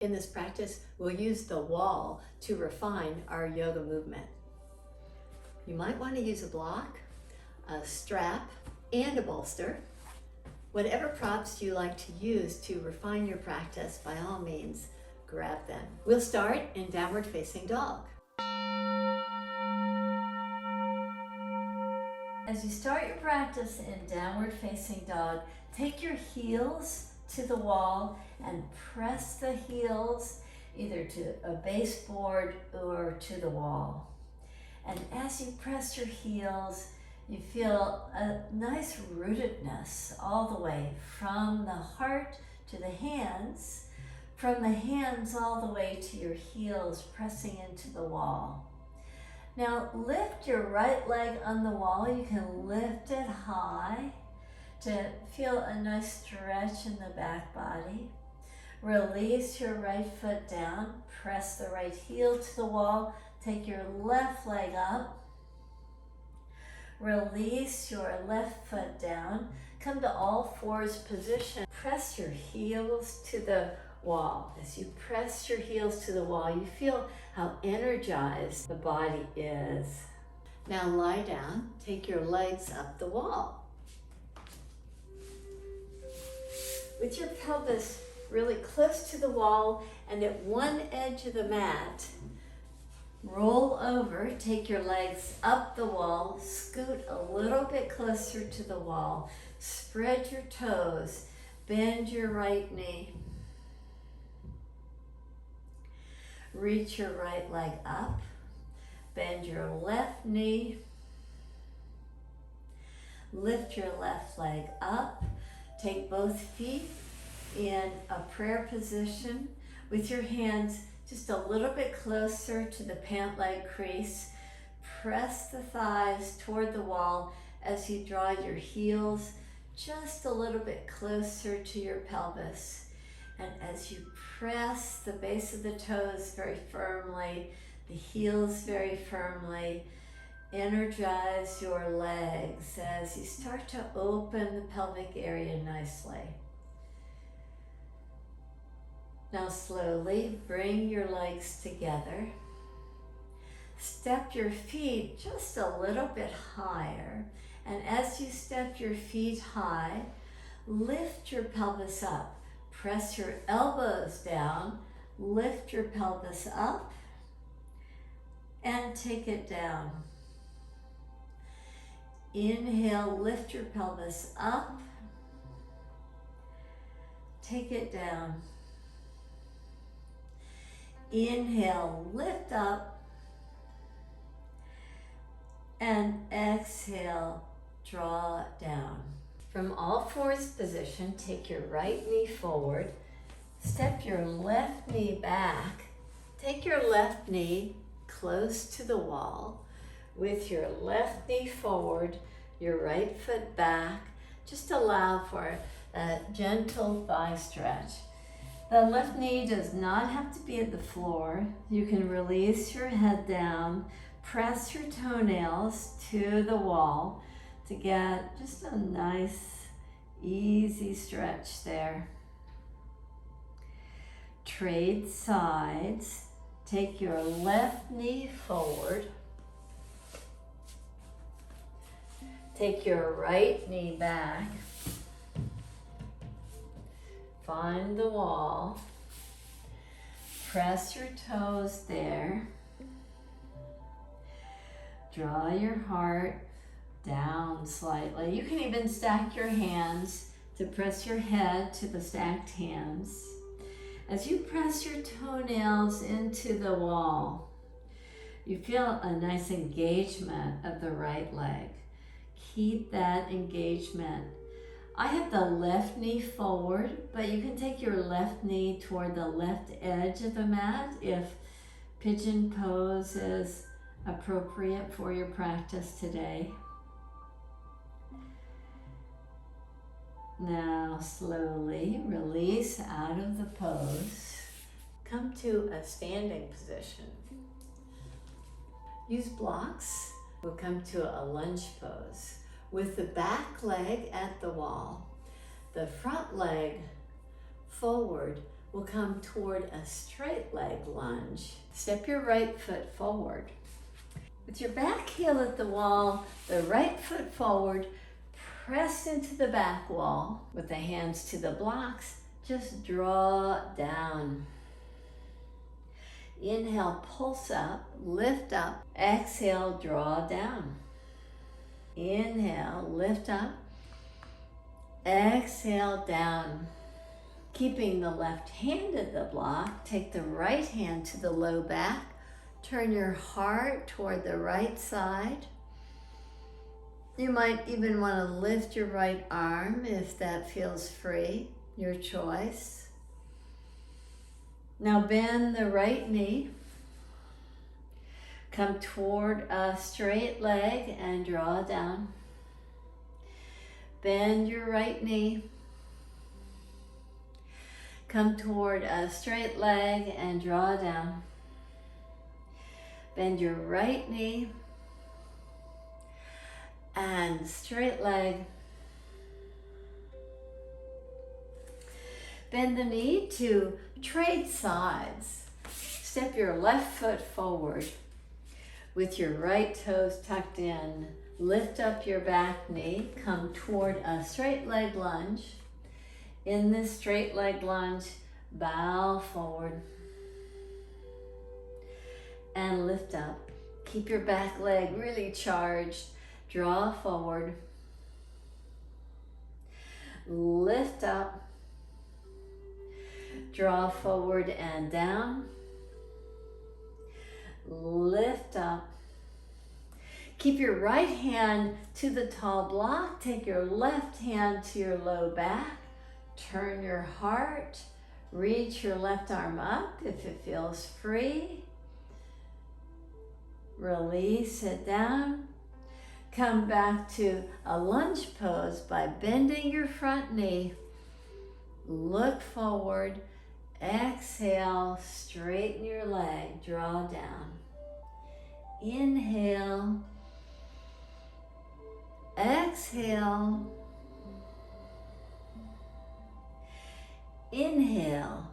In this practice, we'll use the wall to refine our yoga movement. You might want to use a block, a strap, and a bolster. Whatever props you like to use to refine your practice, by all means, grab them. We'll start in downward facing dog. As you start your practice in downward facing dog, take your heels to the wall and press the heels either to a baseboard or to the wall. And as you press your heels, you feel a nice rootedness all the way from the heart to the hands, from the hands all the way to your heels pressing into the wall. Now lift your right leg on the wall. You can lift it high to feel a nice stretch in the back body. Release your right foot down. Press the right heel to the wall. Take your left leg up. Release your left foot down. Come to all fours position. Press your heels to the wall. As you press your heels to the wall, you feel how energized the body is. Now lie down. Take your legs up the wall. With your pelvis really close to the wall and at one edge of the mat, roll over, take your legs up the wall, scoot a little bit closer to the wall, spread your toes, bend your right knee, reach your right leg up, bend your left knee, lift your left leg up, take both feet in a prayer position with your hands just a little bit closer to the pant leg crease. Press the thighs toward the wall as you draw your heels just a little bit closer to your pelvis. And as you press the base of the toes very firmly, the heels very firmly, energize your legs as you start to open the pelvic area nicely. Now slowly bring your legs together. Step your feet just a little bit higher. And as you step your feet high, lift your pelvis up. Press your elbows down, lift your pelvis up, and take it down. Inhale, lift your pelvis up, take it down. Inhale, lift up, and exhale, draw down. From all fours position, take your right knee forward, step your left knee back, take your left knee close to the wall, with your left knee forward, your right foot back. Just allow for a gentle thigh stretch. The left knee does not have to be at the floor. You can release your head down, press your toenails to the wall to get just a nice, easy stretch there. Trade sides. Take your left knee forward. Take your right knee back. Find the wall. Press your toes there. Draw your heart down slightly. You can even stack your hands to press your head to the stacked hands. As you press your toenails into the wall, you feel a nice engagement of the right leg. Keep that engagement. I have the left knee forward, but you can take your left knee toward the left edge of the mat if pigeon pose is appropriate for your practice today. Now slowly release out of the pose. Come to a standing position. Use blocks. We'll come to a lunge pose with the back leg at the wall, the front leg forward, we'll come toward a straight leg lunge. Step your right foot forward. With your back heel at the wall, the right foot forward, press into the back wall. With the hands to the blocks, just draw down. Inhale, pulse up, lift up. Exhale, draw down. Inhale, lift up. Exhale, down. Keeping the left hand at the block, take the right hand to the low back. Turn your heart toward the right side. You might even want to lift your right arm if that feels free, your choice. Now bend the right knee. Come toward a straight leg and draw down. Bend your right knee. Come toward a straight leg and draw down. Bend your right knee and straight leg. Bend the knee to trade sides. Step your left foot forward with your right toes tucked in. Lift up your back knee. Come toward a straight leg lunge. In this straight leg lunge, bow forward and lift up. Keep your back leg really charged. Draw forward. Lift up. Draw forward and down. Lift up. Keep your right hand to the tall block. Take your left hand to your low back. Turn your heart. Reach your left arm up if it feels free. Release it down. Come back to a lunge pose by bending your front knee. Look forward. Exhale, straighten your leg, draw down. Inhale. Exhale. Inhale.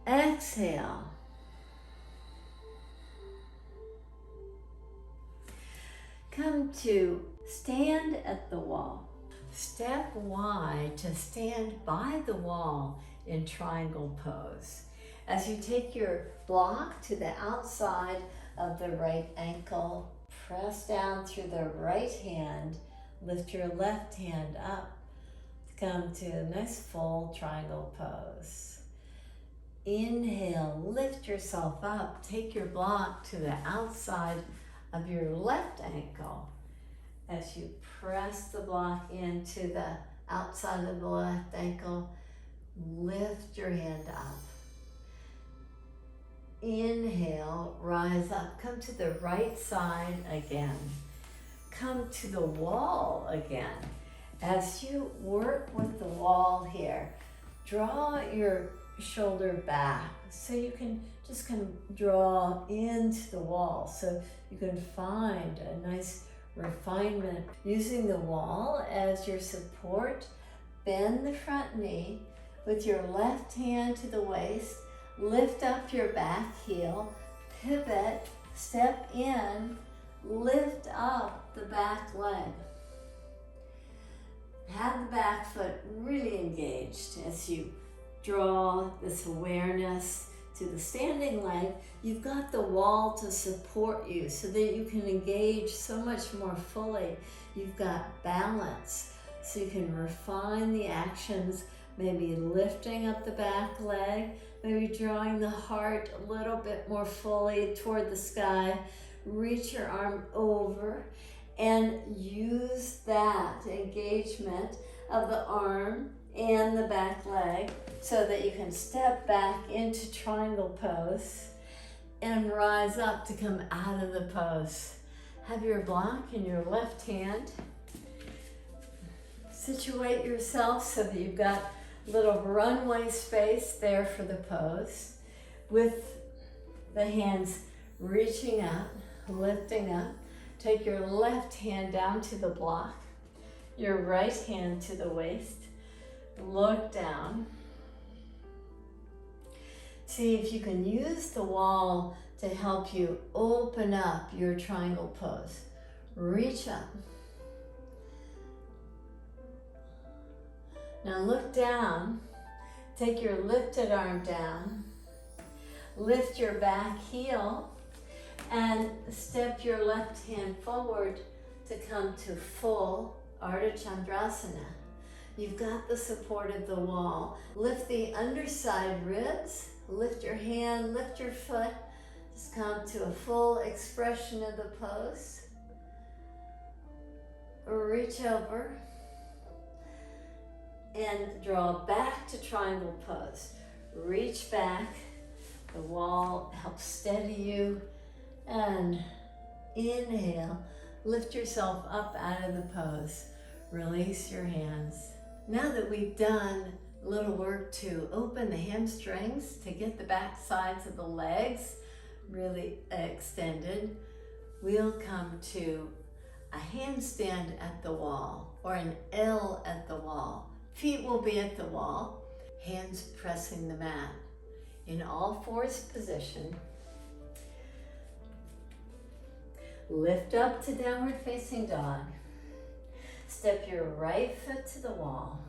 Exhale. Come to stand at the wall. Step Y to stand by the wall in triangle pose. As you take your block to the outside of the right ankle, press down through the right hand, lift your left hand up to come to a nice full triangle pose. Inhale, lift yourself up, take your block to the outside of your left ankle. As you press the block into the outside of the left ankle, lift your hand up. Inhale, rise up, come to the right side again. Come to the wall again. As you work with the wall here, draw your shoulder back so you can just kind of draw into the wall so you can find a nice refinement. Using the wall as your support, bend the front knee with your left hand to the waist, lift up your back heel, pivot, step in, lift up the back leg. Have the back foot really engaged as you draw this awareness to the standing leg. You've got the wall to support you so that you can engage so much more fully. You've got balance so you can refine the actions, maybe lifting up the back leg, maybe drawing the heart a little bit more fully toward the sky. Reach your arm over and use that engagement of the arm and the back leg so that you can step back into triangle pose and rise up to come out of the pose. Have your block in your left hand. Situate yourself so that you've got a little runway space there for the pose, with the hands reaching out, lifting up. Take your left hand down to the block, your right hand to the waist. Look down. See if you can use the wall to help you open up your triangle pose. Reach up. Now look down. Take your lifted arm down. Lift your back heel and step your left hand forward to come to full ardha chandrasana. You've got the support of the wall. Lift the underside ribs. Lift your hand, lift your foot. Just come to a full expression of the pose. Reach over and draw back to triangle pose. Reach back. The wall helps steady you. And inhale. Lift yourself up out of the pose. Release your hands. Now that we've done a little work to open the hamstrings, to get the back sides of the legs really extended, we'll come to a handstand at the wall or an L at the wall. Feet will be at the wall, hands pressing the mat. In all fours position, lift up to downward facing dog. Step your right foot to the wall.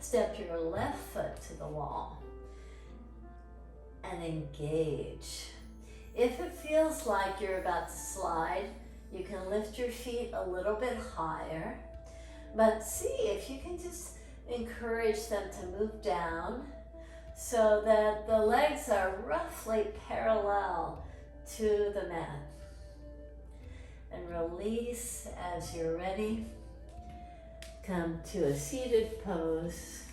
Step your left foot to the wall. And engage. If it feels like you're about to slide, you can lift your feet a little bit higher. But see if you can just encourage them to move down so that the legs are roughly parallel to the mat. And release as you're ready. Come to a seated pose.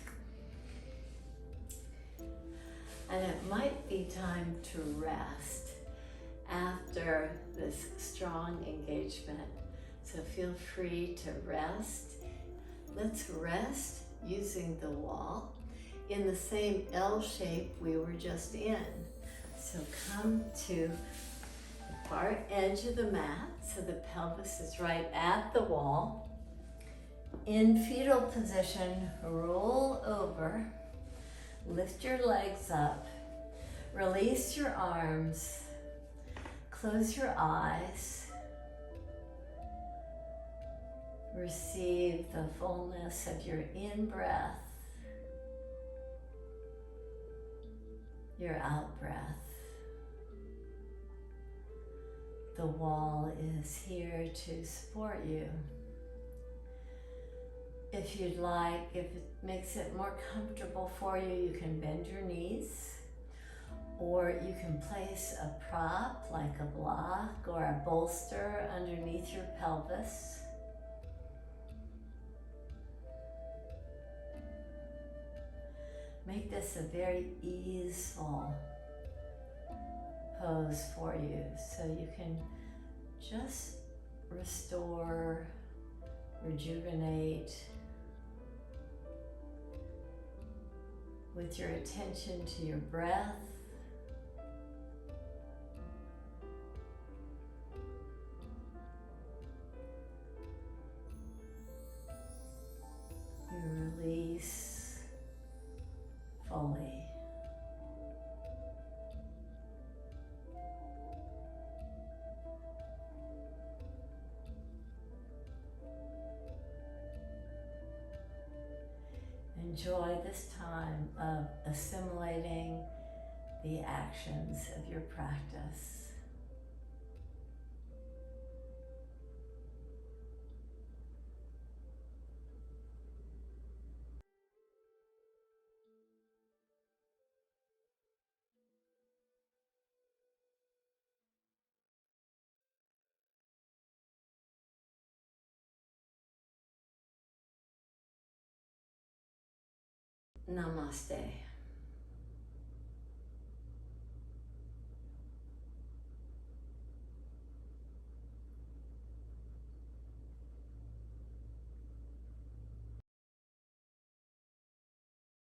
And it might be time to rest after this strong engagement. So feel free to rest. Let's rest using the wall in the same L shape we were just in. So come to the far edge of the mat so the pelvis is right at the wall. In fetal position, roll over, lift your legs up, release your arms, close your eyes, receive the fullness of your in-breath, your out-breath. The wall is here to support you. If you'd like, if it makes it more comfortable for you, you can bend your knees, or you can place a prop like a block or a bolster underneath your pelvis. Make this a very easeful pose for you, so you can just restore, rejuvenate with your attention to your breath. You release fully. Enjoy this time of assimilating the actions of your practice. Namaste.